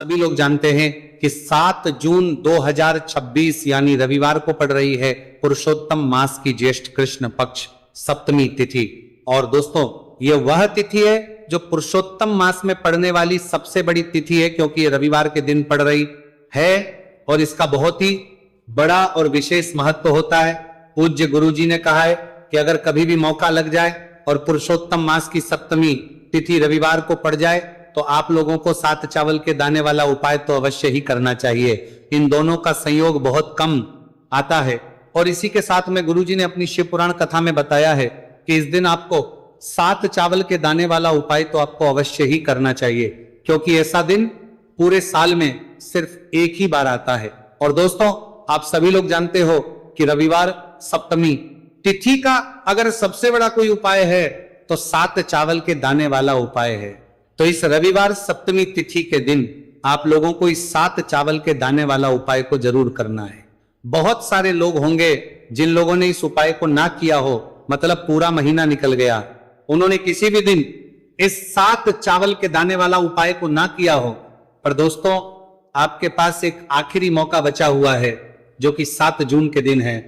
सभी लोग जानते हैं कि 7 जून 2026 यानी रविवार को पड़ रही है पुरुषोत्तम मास की ज्येष्ठ कृष्ण पक्ष सप्तमी तिथि। और दोस्तों, ये वह तिथि है जो पुरुषोत्तम मास में पड़ने वाली सबसे बड़ी तिथि है, क्योंकि ये रविवार के दिन पड़ रही है और इसका बहुत ही बड़ा और विशेष महत्व होता है। पूज्य गुरुजी ने कहा है कि अगर कभी भी मौका लग जाए और पुरुषोत्तम मास की सप्तमी तिथि रविवार को पड़ जाए तो आप लोगों को 7 चावल के दाने वाला उपाय तो अवश्य ही करना चाहिए। इन दोनों का संयोग बहुत कम आता है और इसी के साथ में गुरुजी ने अपनी शिव पुराण कथा में बताया है कि इस दिन आपको 7 चावल के दाने वाला उपाय तो आपको अवश्य ही करना चाहिए, क्योंकि ऐसा दिन पूरे साल में सिर्फ एक ही बार आता है। और दोस्तों, आप सभी लोग जानते हो कि रविवार सप्तमी तिथि का अगर सबसे बड़ा कोई उपाय है तो 7 चावल के दाने वाला उपाय है। तो इस रविवार सप्तमी तिथि के दिन आप लोगों को इस 7 चावल के दाने वाला उपाय को जरूर करना है। बहुत सारे लोग होंगे जिन लोगों ने इस उपाय को ना किया हो, मतलब पूरा महीना निकल गया, उन्होंने किसी भी दिन इस 7 चावल के दाने वाला उपाय को ना किया हो। पर दोस्तों, आपके पास एक आखिरी मौका बचा हुआ है जो कि 7 जून के दिन है।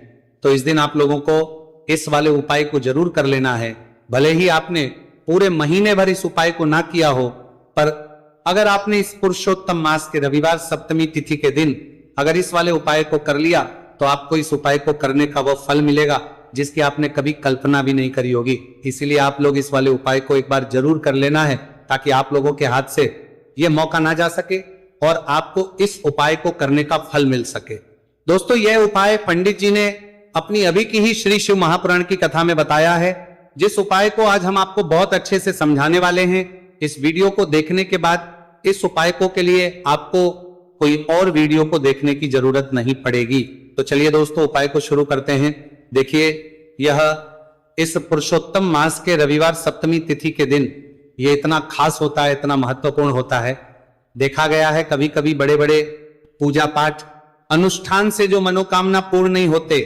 तो इस दिन आप लोगों को इस वाले उपाय को जरूर कर लेना है। भले ही आपने पूरे महीने भर इस उपाय को ना किया हो, पर अगर आपने इस पुरुषोत्तम मास के रविवार सप्तमी तिथि के दिन अगर इस वाले उपाय को कर लिया तो आपको इस उपाय को करने का वह फल मिलेगा जिसकी आपने कभी कल्पना भी नहीं करी होगी। इसीलिए आप लोग इस वाले उपाय को एक बार जरूर कर लेना है, ताकि आप लोगों के हाथ से यह मौका ना जा सके और आपको इस उपाय को करने का फल मिल सके। दोस्तों, यह उपाय पंडित जी ने अपनी अभी की ही श्री शिव महापुराण की कथा में बताया है, जिस उपाय को आज हम आपको बहुत अच्छे से समझाने वाले हैं। इस वीडियो को देखने के बाद इस उपाय को के लिए आपको कोई और वीडियो को देखने की जरूरत नहीं पड़ेगी। तो चलिए दोस्तों, उपाय को शुरू करते हैं। देखिए, यह इस पुरुषोत्तम मास के रविवार सप्तमी तिथि के दिन ये इतना खास होता है, इतना महत्वपूर्ण होता है। देखा गया है कभी कभी बड़े बड़े पूजा पाठ अनुष्ठान से जो मनोकामना पूर्ण नहीं होते,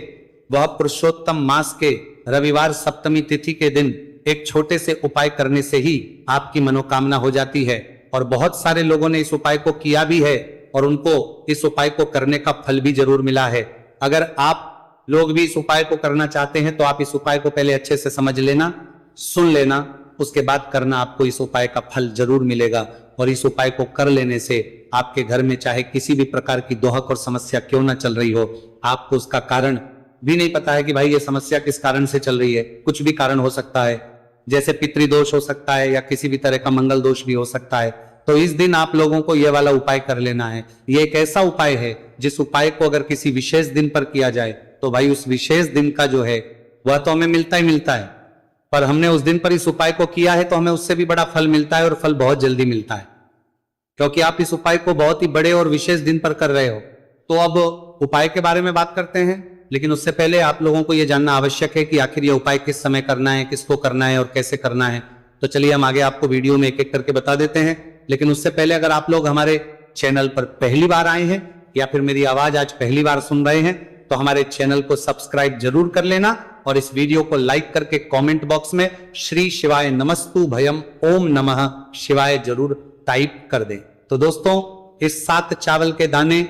वह पुरुषोत्तम मास के रविवार सप्तमी तिथि के दिन एक छोटे से उपाय करने से ही आपकी मनोकामना हो जाती है। और बहुत सारे लोगों ने इस उपाय को किया भी है और उनको इस उपाय को करने का फल भी जरूर मिला है। अगर आप लोग भी इस उपाय को करना चाहते हैं तो आप इस उपाय को पहले अच्छे से समझ लेना, सुन लेना, उसके बाद करना, आपको इस उपाय का फल जरूर मिलेगा। और इस उपाय को कर लेने से आपके घर में चाहे किसी भी प्रकार की दोहक और समस्या क्यों ना चल रही हो, आपको उसका कारण भी नहीं पता है कि भाई ये समस्या किस कारण से चल रही है। कुछ भी कारण हो सकता है, जैसे पितृदोष हो सकता है या किसी भी तरह का मंगल दोष भी हो सकता है। तो इस दिन आप लोगों को यह वाला उपाय कर लेना है। यह एक ऐसा उपाय है जिस उपाय को अगर किसी विशेष दिन पर किया जाए तो भाई उस विशेष दिन का जो है वह तो हमें मिलता ही मिलता है, पर हमने उस दिन पर इस उपाय को किया है तो हमें उससे भी बड़ा फल मिलता है और फल बहुत जल्दी मिलता है, क्योंकि आप इस उपाय को बहुत ही बड़े और विशेष दिन पर कर रहे हो। तो अब उपाय के बारे में बात करते हैं, लेकिन उससे पहले आप लोगों को यह जानना आवश्यक है कि आखिर यह उपाय किस समय करना है, किसको करना है और कैसे करना है। तो चलिए हम आगे आपको वीडियो में एक एक करके बता देते हैं। लेकिन उससे पहले अगर आप लोग हमारे चैनल पर पहली बार आए हैं या फिर मेरी आवाज आज पहली बार सुन रहे हैं तो हमारे चैनल को सब्सक्राइब जरूर कर लेना और इस वीडियो को लाइक करके कमेंट बॉक्स में श्री शिवाय नमस्तु भयम ओम नमः शिवाय जरूर टाइप कर दें। तो दोस्तों, इस 7 चावल के दाने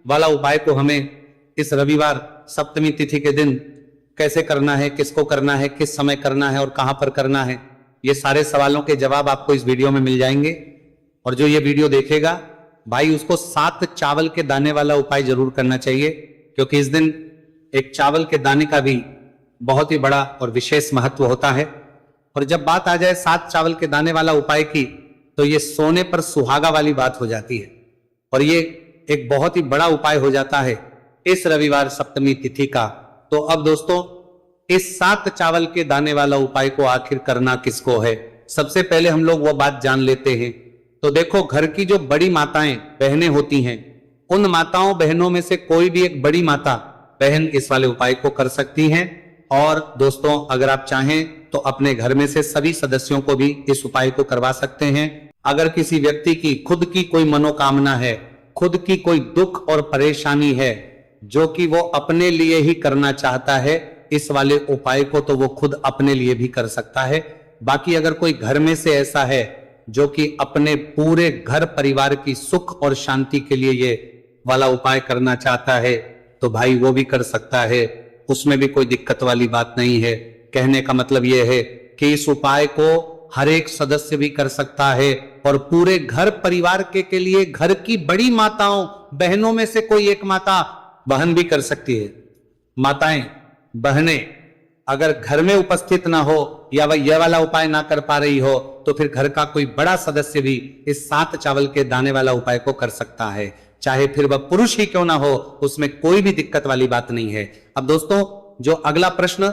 वाला उपाय को हमें इस रविवार सप्तमी तिथि के दिन कैसे करना है, किसको करना है, किस समय करना है और कहां पर करना है, ये सारे सवालों के जवाब आपको इस वीडियो में मिल जाएंगे। और जो ये वीडियो देखेगा भाई, उसको 7 चावल के दाने वाला उपाय जरूर करना चाहिए, क्योंकि इस दिन एक चावल के दाने का भी बहुत ही बड़ा और विशेष महत्व होता है। और जब बात आ जाए 7 चावल के दाने वाला उपाय की, तो ये सोने पर सुहागा वाली बात हो जाती है और ये एक बहुत ही बड़ा उपाय हो जाता है इस रविवार सप्तमी तिथि का। तो अब दोस्तों, इस 7 चावल के दाने वाला उपाय को आखिर करना किसको है, सबसे पहले हम लोग वो बात जान लेते हैं। तो देखो, घर की जो बड़ी माताएं बहनें होती हैं, उन माताओं बहनों में से कोई भी एक बड़ी माता बहन इस वाले उपाय को कर सकती हैं। और दोस्तों, अगर आप चाहें तो अपने घर में से सभी सदस्यों को भी इस उपाय को करवा सकते हैं। अगर किसी व्यक्ति की खुद की कोई मनोकामना है, खुद की कोई दुख और परेशानी है जो कि वो अपने लिए ही करना चाहता है, इस वाले उपाय को तो वो खुद अपने लिए भी कर सकता है। बाकी अगर कोई घर में से ऐसा है जो कि अपने पूरे घर परिवार की सुख और शांति के लिए ये वाला उपाय करना चाहता है तो भाई वो भी कर सकता है, उसमें भी कोई दिक्कत वाली बात नहीं है। कहने का मतलब ये है कि इस उपाय को हर एक सदस्य भी कर सकता है और पूरे घर परिवार के लिए घर की बड़ी माताओं बहनों में से कोई एक माता बहन भी कर सकती है। माताएं बहनें अगर घर में उपस्थित ना हो या वह यह वाला उपाय ना कर पा रही हो तो फिर घर का कोई बड़ा सदस्य भी इस 7 चावल के दाने वाला उपाय को कर सकता है, चाहे फिर वह पुरुष ही क्यों ना हो, उसमें कोई भी दिक्कत वाली बात नहीं है। अब दोस्तों जो अगला प्रश्न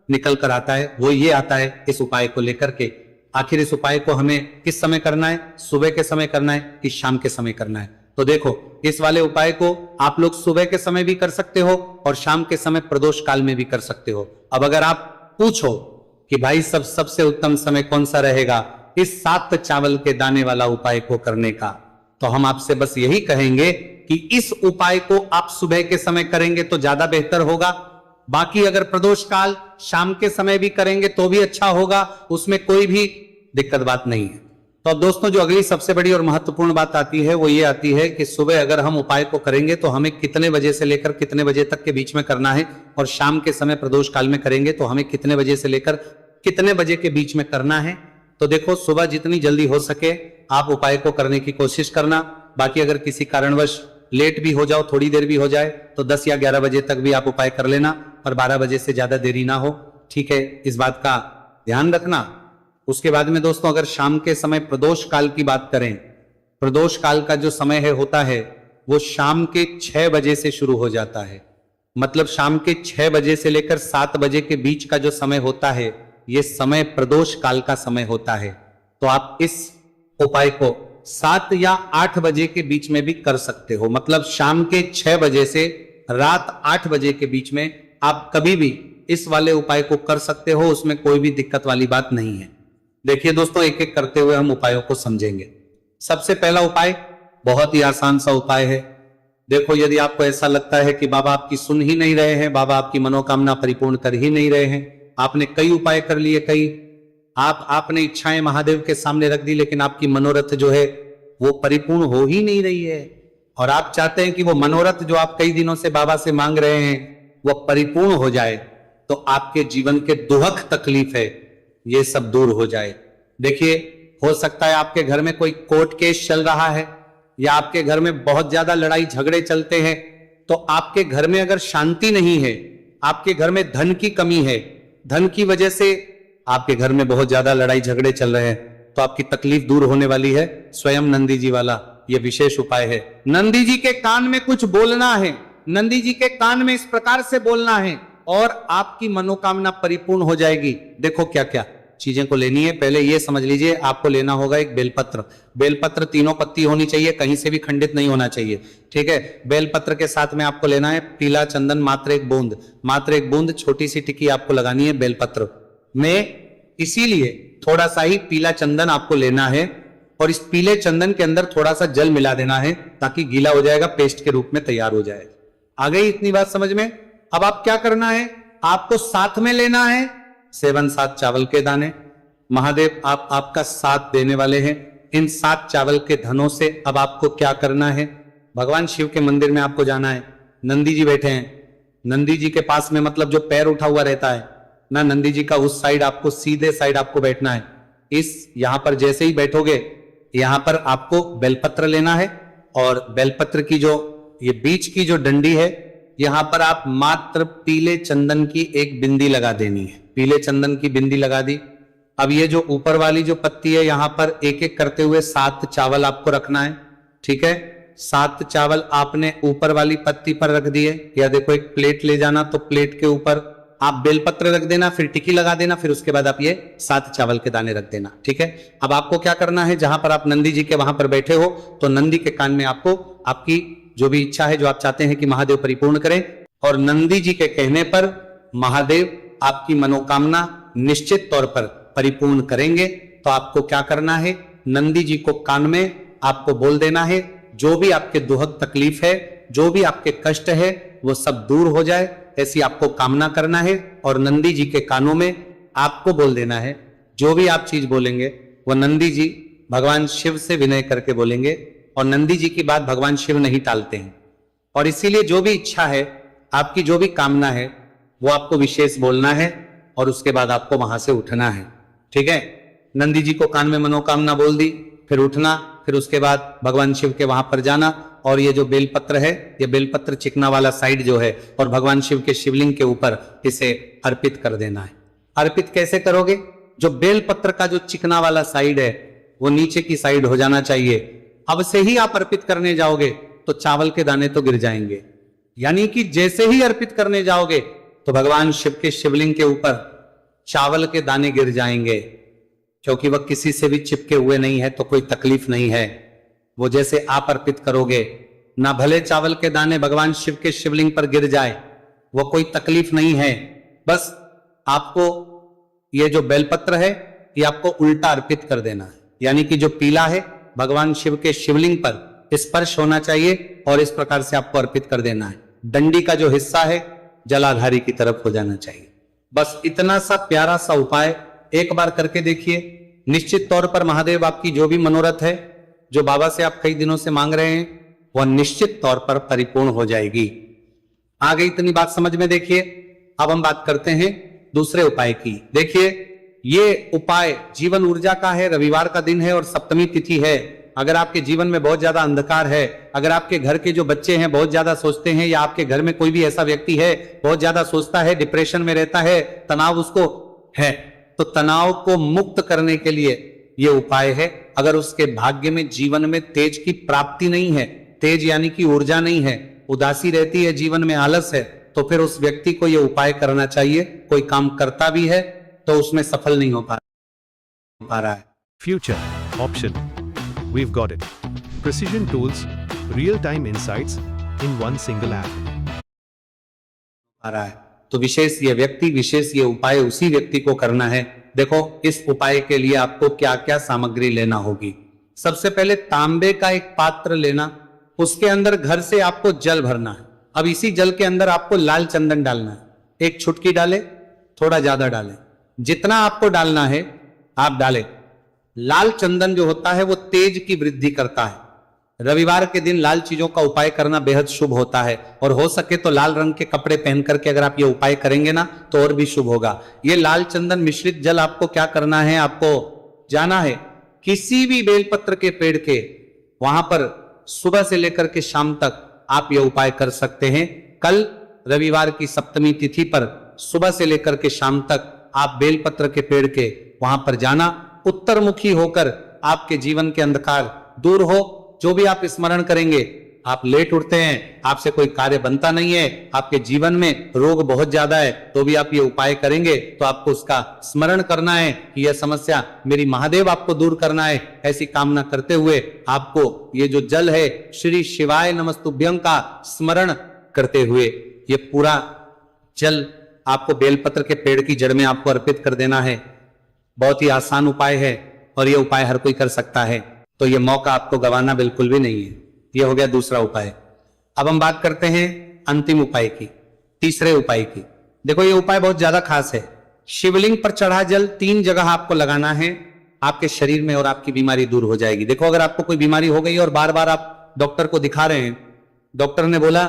निकल कर आता है वो ये आता है इस उपाय को लेकर के, आखिर इस उपाय को हमें किस समय करना है, सुबह के समय करना है कि शाम के समय करना है। तो देखो इस वाले उपाय को आप लोग सुबह के समय भी कर सकते हो और शाम के समय प्रदोष काल में भी कर सकते हो। अब अगर आप पूछो कि भाई सबसे उत्तम समय कौन सा रहेगा इस 7 चावल के दाने वाला उपाय को करने का, तो हम आपसे बस यही कहेंगे कि इस उपाय को आप सुबह के समय करेंगे तो ज्यादा बेहतर होगा। बाकी अगर प्रदोष काल शाम के समय भी करेंगे तो भी अच्छा होगा, उसमें कोई भी दिक्कत बात नहीं है। तो अब दोस्तों जो अगली सबसे बड़ी और महत्वपूर्ण बात आती है वो ये आती है कि सुबह अगर हम उपाय को करेंगे तो हमें कितने बजे से लेकर कितने बजे तक के बीच में करना है, और शाम के समय प्रदोष काल में करेंगे तो हमें कितने बजे से लेकर कितने बजे के बीच में करना है। तो देखो सुबह जितनी जल्दी हो सके आप उपाय को करने की कोशिश करना। बाकी अगर किसी कारणवश लेट भी हो जाओ, थोड़ी देर भी हो जाए तो 10 या 11 बजे तक भी आप उपाय कर लेना, पर 12 बजे से ज्यादा देरी ना हो, ठीक है, इस बात का ध्यान रखना। उसके बाद में दोस्तों अगर शाम के समय प्रदोष काल की बात करें, प्रदोष काल का जो समय है होता है वो शाम के 6 बजे से शुरू हो जाता है। मतलब शाम के 6 बजे से लेकर 7 बजे के बीच का जो समय होता है ये समय प्रदोष काल का समय होता है। तो आप इस उपाय को 7 या 8 बजे के बीच में भी कर सकते हो। मतलब शाम के 6 बजे से रात 8 बजे के बीच में आप कभी भी इस वाले उपाय को कर सकते हो, उसमें कोई भी दिक्कत वाली बात नहीं है। देखिए दोस्तों एक एक करते हुए हम उपायों को समझेंगे। सबसे पहला उपाय बहुत ही आसान सा उपाय है। देखो यदि आपको ऐसा लगता है कि बाबा आपकी सुन ही नहीं रहे हैं, बाबा आपकी मनोकामना परिपूर्ण कर ही नहीं रहे हैं, आपने कई उपाय कर लिए, कई आपने इच्छाएं महादेव के सामने रख दी, लेकिन आपकी मनोरथ जो है वो परिपूर्ण हो ही नहीं रही है, और आप चाहते हैं कि वो मनोरथ जो आप कई दिनों से बाबा से मांग रहे हैं वो परिपूर्ण हो जाए, तो आपके जीवन के दुहक तकलीफ है ये सब दूर हो जाए। देखिए हो सकता है आपके घर में कोई कोर्ट केस चल रहा है या आपके घर में बहुत ज्यादा लड़ाई झगड़े चलते हैं, तो आपके घर में अगर शांति नहीं है, आपके घर में धन की कमी है, धन की वजह से आपके घर में बहुत ज्यादा लड़ाई झगड़े चल रहे हैं, तो आपकी तकलीफ दूर होने वाली है। स्वयं नंदी जी वाला यह विशेष उपाय है। नंदी जी के कान में कुछ बोलना है, नंदी जी के कान में इस प्रकार से बोलना है और आपकी मनोकामना परिपूर्ण हो जाएगी। देखो क्या क्या चीजें को लेनी है, पहले ये समझ लीजिए। आपको लेना होगा एक बेलपत्र। बेलपत्र 3 पत्ती होनी चाहिए, कहीं से भी खंडित नहीं होना चाहिए, ठीक है। बेलपत्र के साथ में आपको लेना है पीला चंदन, मात्र एक बूंद, मात्र एक बूंद छोटी सी टिक्की आपको लगानी है बेलपत्र में। इसीलिए थोड़ा सा ही पीला चंदन आपको लेना है और इस पीले चंदन के अंदर थोड़ा सा जल मिला देना है ताकि गीला हो जाएगा, पेस्ट के रूप में तैयार हो जाए। आ गई इतनी बात समझ में? अब आप क्या करना है, आपको साथ में लेना है 7 चावल के दाने। महादेव आप आपका साथ देने वाले हैं। इन 7 चावल के धनों से अब आपको क्या करना है, भगवान शिव के मंदिर में आपको जाना है। नंदी जी बैठे हैं, नंदी जी के पास में मतलब जो पैर उठा हुआ रहता है ना, नंदी जी का उस साइड आपको सीधे साइड आपको बैठना है। इस यहां पर जैसे ही बैठोगे यहां पर आपको बेलपत्र लेना है और बेलपत्र की जो ये बीच की जो डंडी है यहां पर आप मात्र पीले चंदन की एक बिंदी लगा देनी है। पीले चंदन की बिंदी लगा दी। अब ये जो ऊपर वाली जो पत्ती है यहां पर एक एक करते हुए 7 चावल आपको रखना है, ठीक है। 7 चावल आपने ऊपर वाली पत्ती पर रख दिए, या देखो एक प्लेट ले जाना, तो प्लेट के ऊपर आप बेलपत्र रख देना, फिर टिक्की लगा देना, फिर उसके बाद आप ये 7 चावल के दाने रख देना, ठीक है। अब आपको क्या करना है, जहां पर आप नंदी जी के वहां पर बैठे हो तो नंदी के कान में आपको आपकी जो भी इच्छा है, जो आप चाहते हैं कि महादेव परिपूर्ण करें, और नंदी जी के कहने पर महादेव आपकी मनोकामना निश्चित तौर पर परिपूर्ण करेंगे। तो आपको क्या करना है, नंदी जी को कान में आपको बोल देना है जो भी आपके दुहक तकलीफ है, जो भी आपके कष्ट है वो सब दूर हो जाए, ऐसी आपको कामना करना है। और नंदी जी के कानों में आपको बोल देना है, जो भी आप चीज बोलेंगे वो नंदी जी भगवान शिव से विनय करके बोलेंगे, और नंदी जी की बात भगवान शिव नहीं टालते हैं। और इसीलिए जो भी इच्छा है, आपकी जो भी कामना है, वो आपको विशेष बोलना है और उसके बाद आपको वहां से उठना है। ठीक है, नंदी जी को कान में मनोकामना बोल दी, फिर उठना, फिर उसके बाद भगवान शिव के वहां पर जाना, और ये जो बेलपत्र है, ये बेलपत्र चिकना वाला साइड जो है, और भगवान शिव के शिवलिंग के ऊपर इसे अर्पित कर देना है। अर्पित कैसे करोगे? जो बेलपत्र का जो चिकना वाला साइड है वो नीचे की साइड हो जाना चाहिए। अब से ही आप अर्पित करने जाओगे तो चावल के दाने तो गिर जाएंगे, यानी कि जैसे ही अर्पित करने जाओगे तो भगवान शिव के शिवलिंग के ऊपर चावल के दाने गिर जाएंगे, क्योंकि वह किसी से भी चिपके हुए नहीं है, तो कोई तकलीफ नहीं है। वो जैसे आप अर्पित करोगे, ना भले चावल के दाने भगवान शिव के शिवलिंग पर गिर जाए, वो कोई तकलीफ नहीं है। बस आपको ये जो बेलपत्र है ये आपको उल्टा अर्पित कर देना है, यानी कि जो पीला है भगवान शिव के शिवलिंग पर स्पर्श होना चाहिए और इस प्रकार से आपको अर्पित कर देना है। डंडी का जो हिस्सा है जलाधारी की तरफ हो जाना चाहिए। बस इतना सा प्यारा सा उपाय एक बार करके देखिए। निश्चित तौर पर महादेव आपकी जो भी मनोरथ है, जो बाबा से आप कई दिनों से मांग रहे हैं, वह निश्चित तौर पर परिपूर्ण हो जाएगी। आ गई इतनी बात समझ में? देखिए, अब हम बात करते हैं दूसरे उपाय की। देखिए, ये उपाय जीवन ऊर्जा का है, रविवार का दिन है और सप्तमी तिथि है। अगर आपके जीवन में बहुत ज्यादा अंधकार है, अगर आपके घर के जो बच्चे हैं बहुत ज्यादा सोचते हैं, या आपके घर में कोई भी ऐसा व्यक्ति है बहुत ज्यादा सोचता है, डिप्रेशन में रहता है, तनाव उसको है, तो तनाव को मुक्त करने के लिए यह उपाय है। अगर उसके भाग्य में जीवन में तेज की प्राप्ति नहीं है, तेज यानी कि ऊर्जा नहीं है, उदासी रहती है, जीवन में आलस है, तो फिर उस व्यक्ति को यह उपाय करना चाहिए। कोई काम करता भी है तो उसमें सफल नहीं हो पा रहा है। Future option, we've got it. Precision tools, real-time insights in one single app. आ रहा है तो विशेष ये व्यक्ति, विशेष ये उपाय उसी व्यक्ति को करना है। देखो, इस उपाय के लिए आपको क्या क्या सामग्री लेना होगी। सबसे पहले तांबे का एक पात्र लेना, उसके अंदर घर से आपको जल भरना है। अब इसी जल के अंदर आपको लाल चंदन डालना है। एक चुटकी डाले, थोड़ा ज्यादा डाले, जितना आपको डालना है आप डालें। लाल चंदन जो होता है वो तेज की वृद्धि करता है। रविवार के दिन लाल चीजों का उपाय करना बेहद शुभ होता है, और हो सके तो लाल रंग के कपड़े पहन करके अगर आप ये उपाय करेंगे ना तो और भी शुभ होगा। ये लाल चंदन मिश्रित जल आपको क्या करना है, आपको जाना है किसी भी बेलपत्र के पेड़ के वहां पर, सुबह से लेकर के शाम तक आप ये उपाय कर सकते हैं। कल रविवार की सप्तमी तिथि पर सुबह से लेकर के शाम तक आप बेलपत्र के पेड़ के वहां पर जाना। उत्तरमुखी होकर आपके जीवन के अंधकार दूर हो। जो भी आप स्मरण करेंगे, आप लेट उठते हैं, आपसे कोई कार्य बनता नहीं है, आपके जीवन में रोग बहुत ज्यादा है, तो भी आप ये उपाय करेंगे तो आपको उसका स्मरण करना है कि यह समस्या मेरी महादेव आपको दूर करना है। ऐसी कामना करते हुए आपको ये जो जल है श्री शिवाय नमस्तुभ्यं का स्मरण करते हुए ये पूरा जल आपको बेलपत्र के पेड़ की जड़ में आपको अर्पित कर देना है। बहुत ही आसान उपाय है और यह उपाय हर कोई कर सकता है, तो यह मौका आपको गंवाना बिल्कुल भी नहीं है। यह हो गया दूसरा उपाय। अब हम बात करते हैं अंतिम उपाय की, तीसरे उपाय की। देखो, यह उपाय बहुत ज्यादा खास है। शिवलिंग पर चढ़ा जल 3 जगह आपको लगाना है आपके शरीर में, और आपकी बीमारी दूर हो जाएगी। देखो, अगर आपको कोई बीमारी हो गई और बार बार आप डॉक्टर को दिखा रहे हैं, डॉक्टर ने बोला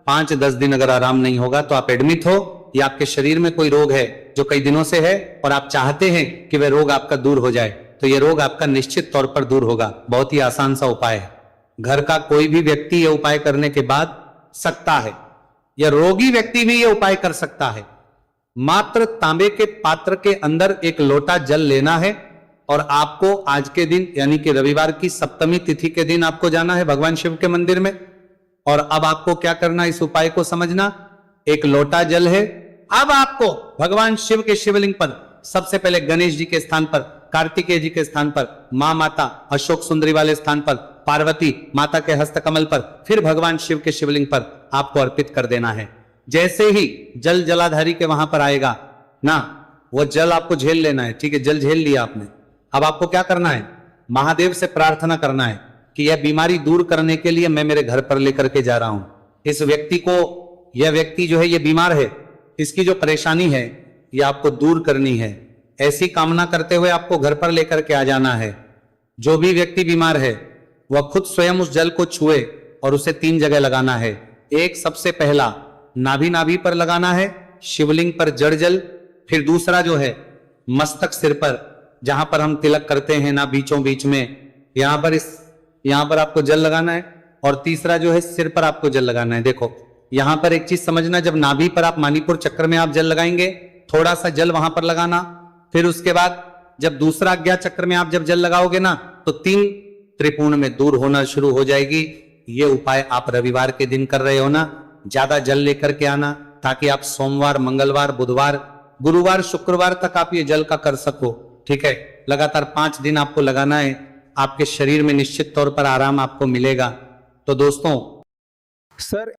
5-10 दिन अगर आराम नहीं होगा तो आप एडमिट हो, या आपके शरीर में कोई रोग है जो कई दिनों से है और आप चाहते हैं कि वह रोग आपका दूर हो जाए, तो यह रोग आपका निश्चित तौर पर दूर होगा। बहुत ही आसान सा उपाय है। घर का कोई भी व्यक्ति यह उपाय करने के बाद सकता है, या रोगी व्यक्ति भी यह उपाय कर सकता है। मात्र तांबे के पात्र के अंदर 1 लोटा जल लेना है, और आपको आज के दिन यानी कि रविवार की सप्तमी तिथि के दिन आपको जाना है भगवान शिव के मंदिर में। और अब आपको क्या करना, इस उपाय को समझना। 1 लोटा जल है, अब आपको भगवान शिव के शिवलिंग पर सबसे पहले गणेश जी के स्थान पर, कार्तिकेय जी के स्थान पर, मां माता अशोक सुंदरी वाले स्थान पर, पार्वती माता के हस्त कमल पर, फिर भगवान शिव के शिवलिंग पर आपको अर्पित कर देना है। जैसे ही जल जलाधारी के वहां पर आएगा ना, वो जल आपको झेल लेना है। ठीक है, जल झेल लिया आपने। अब आपको क्या करना है, महादेव से प्रार्थना करना है कि यह बीमारी दूर करने के लिए मैं मेरे घर पर लेकर के जा रहा हूं। इस व्यक्ति को, यह व्यक्ति जो है ये बीमार है, इसकी जो परेशानी है ये आपको दूर करनी है। ऐसी कामना करते हुए आपको घर पर लेकर के आ जाना है। जो भी व्यक्ति बीमार है वह खुद स्वयं उस जल को छुए और उसे 3 जगह लगाना है। एक, सबसे पहला नाभि पर लगाना है, शिवलिंग पर जड़ जल। फिर दूसरा जो है मस्तक, सिर पर, जहां पर हम तिलक करते हैं ना, बीचों बीच में, यहां पर आपको जल लगाना है। और तीसरा जो है सिर पर आपको जल लगाना है। देखो यहां पर एक चीज समझना, जब नाभि पर आप मणिपुर चक्र में आप जल लगाएंगे, थोड़ा सा जल वहां पर लगाना। फिर उसके बाद जब दूसरा अज्ञा चक्र में आप जब जल लगाओगे ना, तो 3 त्रिपुण में दूर होना शुरू हो जाएगी। ये उपाय आप रविवार के दिन कर रहे हो ना, ज्यादा जल लेकर के आना, ताकि आप सोमवार, मंगलवार, बुधवार, गुरुवार, शुक्रवार तक आप ये जल का कर सको। ठीक है, लगातार 5 दिन आपको लगाना है। आपके शरीर में निश्चित तौर पर आराम आपको मिलेगा। तो दोस्तों, सर